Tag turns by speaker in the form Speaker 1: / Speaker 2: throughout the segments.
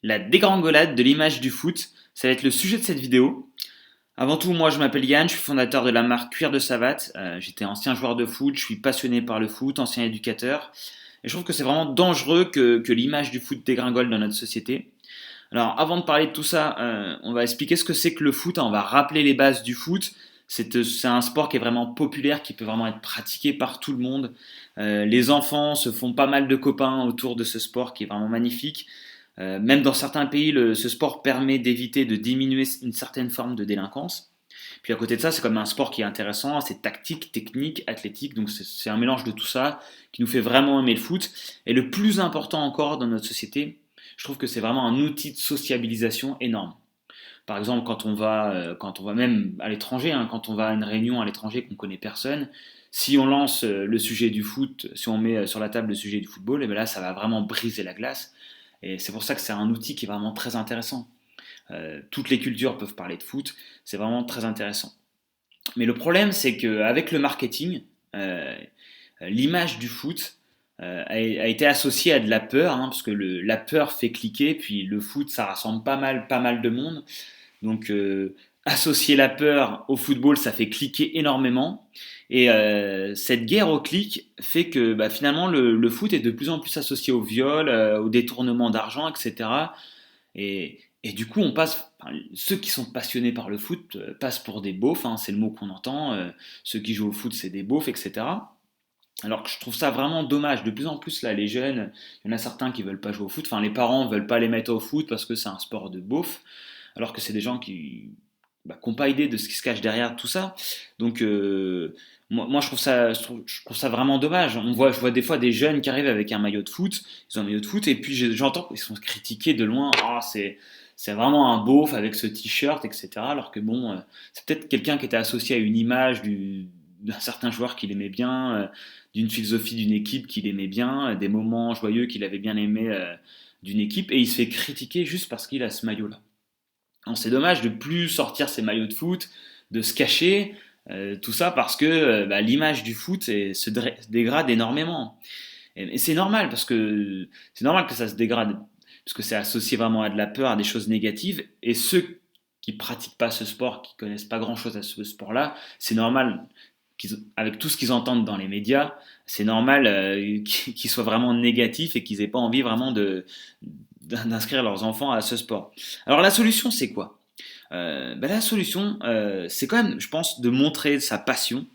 Speaker 1: La dégringolade de l'image du foot, ça va être le sujet de cette vidéo. Avant tout, moi je m'appelle Yann, je suis fondateur de la marque Cuir de Savate. J'étais ancien joueur de foot, je suis passionné par le foot, ancien éducateur. Et je trouve que c'est vraiment dangereux que l'image du foot dégringole dans notre société. Alors avant de parler de tout ça, on va expliquer ce que c'est que le foot, hein. On va rappeler les bases du foot. C'est un sport qui est vraiment populaire, qui peut vraiment être pratiqué par tout le monde. Les enfants se font pas mal de copains autour de ce sport qui est vraiment magnifique. Même dans certains pays, ce sport permet d'éviter de diminuer une certaine forme de délinquance. Puis à côté de ça, c'est comme un sport qui est intéressant, c'est tactique, technique, athlétique, donc c'est un mélange de tout ça qui nous fait vraiment aimer le foot. Et le plus important encore dans notre société, je trouve que c'est vraiment un outil de sociabilisation énorme. Par exemple, quand on va même à l'étranger, hein, quand on va à une réunion à l'étranger qu'on connaît personne, si on lance le sujet du foot, si on met sur la table le sujet du football, et bien là, ça va vraiment briser la glace. Et c'est pour ça que c'est un outil qui est vraiment très intéressant. Toutes les cultures peuvent parler de foot, c'est vraiment très intéressant. Mais le problème, c'est qu'avec le marketing, l'image du foot a été associée à de la peur, hein, parce que la peur fait cliquer, puis le foot, ça rassemble pas mal de monde. Donc, associer la peur au football, ça fait cliquer énormément. Et cette guerre au clic fait que bah, finalement, le foot est de plus en plus associé au viol, au détournement d'argent, etc. Et du coup, ceux qui sont passionnés par le foot passent pour des beaufs, hein, c'est le mot qu'on entend. Ceux qui jouent au foot, c'est des beaufs, etc. Alors que je trouve ça vraiment dommage. De plus en plus, là, les jeunes, il y en a certains qui veulent pas jouer au foot. Enfin, les parents veulent pas les mettre au foot parce que c'est un sport de beauf. Alors que c'est des gens qui n'ont pas idée de ce qui se cache derrière tout ça. Donc, moi je trouve ça vraiment dommage. Je vois des fois des jeunes qui arrivent avec un maillot de foot, ils ont un maillot de foot, et puis j'entends qu'ils sont critiqués de loin. Ah, c'est vraiment un beauf avec ce t-shirt, etc. Alors que bon, c'est peut-être quelqu'un qui était associé à une image d'un certain joueur qu'il aimait bien, d'une philosophie d'une équipe qu'il aimait bien, des moments joyeux qu'il avait bien aimé d'une équipe, et il se fait critiquer juste parce qu'il a ce maillot-là. C'est dommage de plus sortir ses maillots de foot, de se cacher, tout ça parce que bah, l'image du foot se dégrade énormément. Et c'est normal parce que c'est normal que ça se dégrade parce que c'est associé vraiment à de la peur, à des choses négatives. Et ceux qui pratiquent pas ce sport, qui connaissent pas grand-chose à ce sport-là, c'est normal avec tout ce qu'ils entendent dans les médias, c'est normal qu'ils soient vraiment négatifs et qu'ils aient pas envie vraiment d'inscrire leurs enfants à ce sport. Alors la solution, c'est quoi? La solution, c'est quand même, je pense, de montrer sa passion,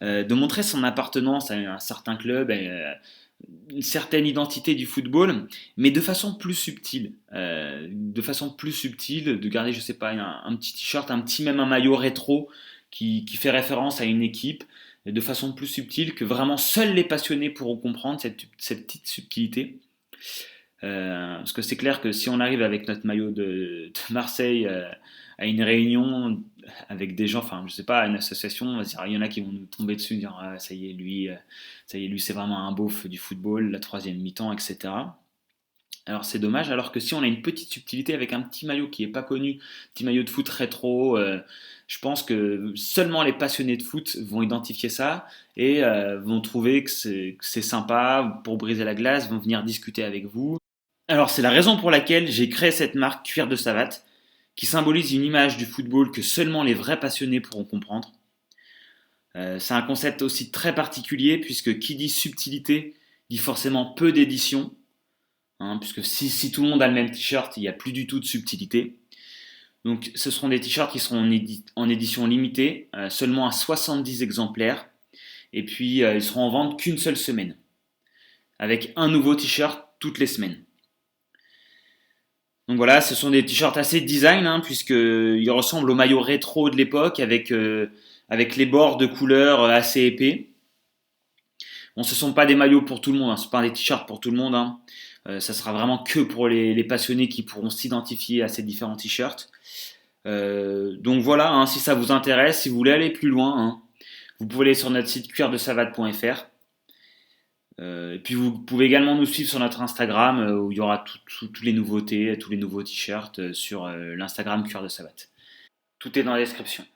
Speaker 1: de montrer son appartenance à un certain club, une certaine identité du football, mais de façon plus subtile. De garder, je sais pas, un petit t-shirt, même un maillot rétro qui fait référence à une équipe, de façon plus subtile que vraiment seuls les passionnés pourront comprendre cette petite subtilité. Parce que c'est clair que si on arrive avec notre maillot de Marseille à une réunion avec des gens, enfin je sais pas, à une association, il y en a qui vont nous tomber dessus, dire ah, ça y est lui c'est vraiment un beauf du football, la troisième mi-temps, etc. Alors c'est dommage, alors que si on a une petite subtilité avec un petit maillot qui est pas connu, petit maillot de foot rétro, je pense que seulement les passionnés de foot vont identifier ça et vont trouver que c'est sympa pour briser la glace, vont venir discuter avec vous. Alors c'est la raison pour laquelle j'ai créé cette marque Cuir de Savate, qui symbolise une image du football que seulement les vrais passionnés pourront comprendre. C'est un concept aussi très particulier puisque qui dit subtilité dit forcément peu d'édition, hein, puisque si tout le monde a le même t-shirt, il n'y a plus du tout de subtilité. Donc ce seront des t-shirts qui seront en édition limitée, seulement à 70 exemplaires, et puis ils seront en vente qu'une seule semaine, avec un nouveau t-shirt toutes les semaines. Donc voilà, ce sont des t-shirts assez design, hein, puisqu'ils ressemblent aux maillots rétro de l'époque, avec les bords de couleur assez épais. Bon, ce ne sont pas des maillots pour tout le monde, hein, ce ne sont pas des t-shirts pour tout le monde. Hein. Ça sera vraiment que pour les passionnés qui pourront s'identifier à ces différents t-shirts. Donc voilà, hein, si ça vous intéresse, si vous voulez aller plus loin, hein, vous pouvez aller sur notre site cuirdesavate.fr. Et puis vous pouvez également nous suivre sur notre Instagram où il y aura toutes les nouveautés, tous les nouveaux t-shirts sur l'Instagram Cuir de Savate. Tout est dans la description.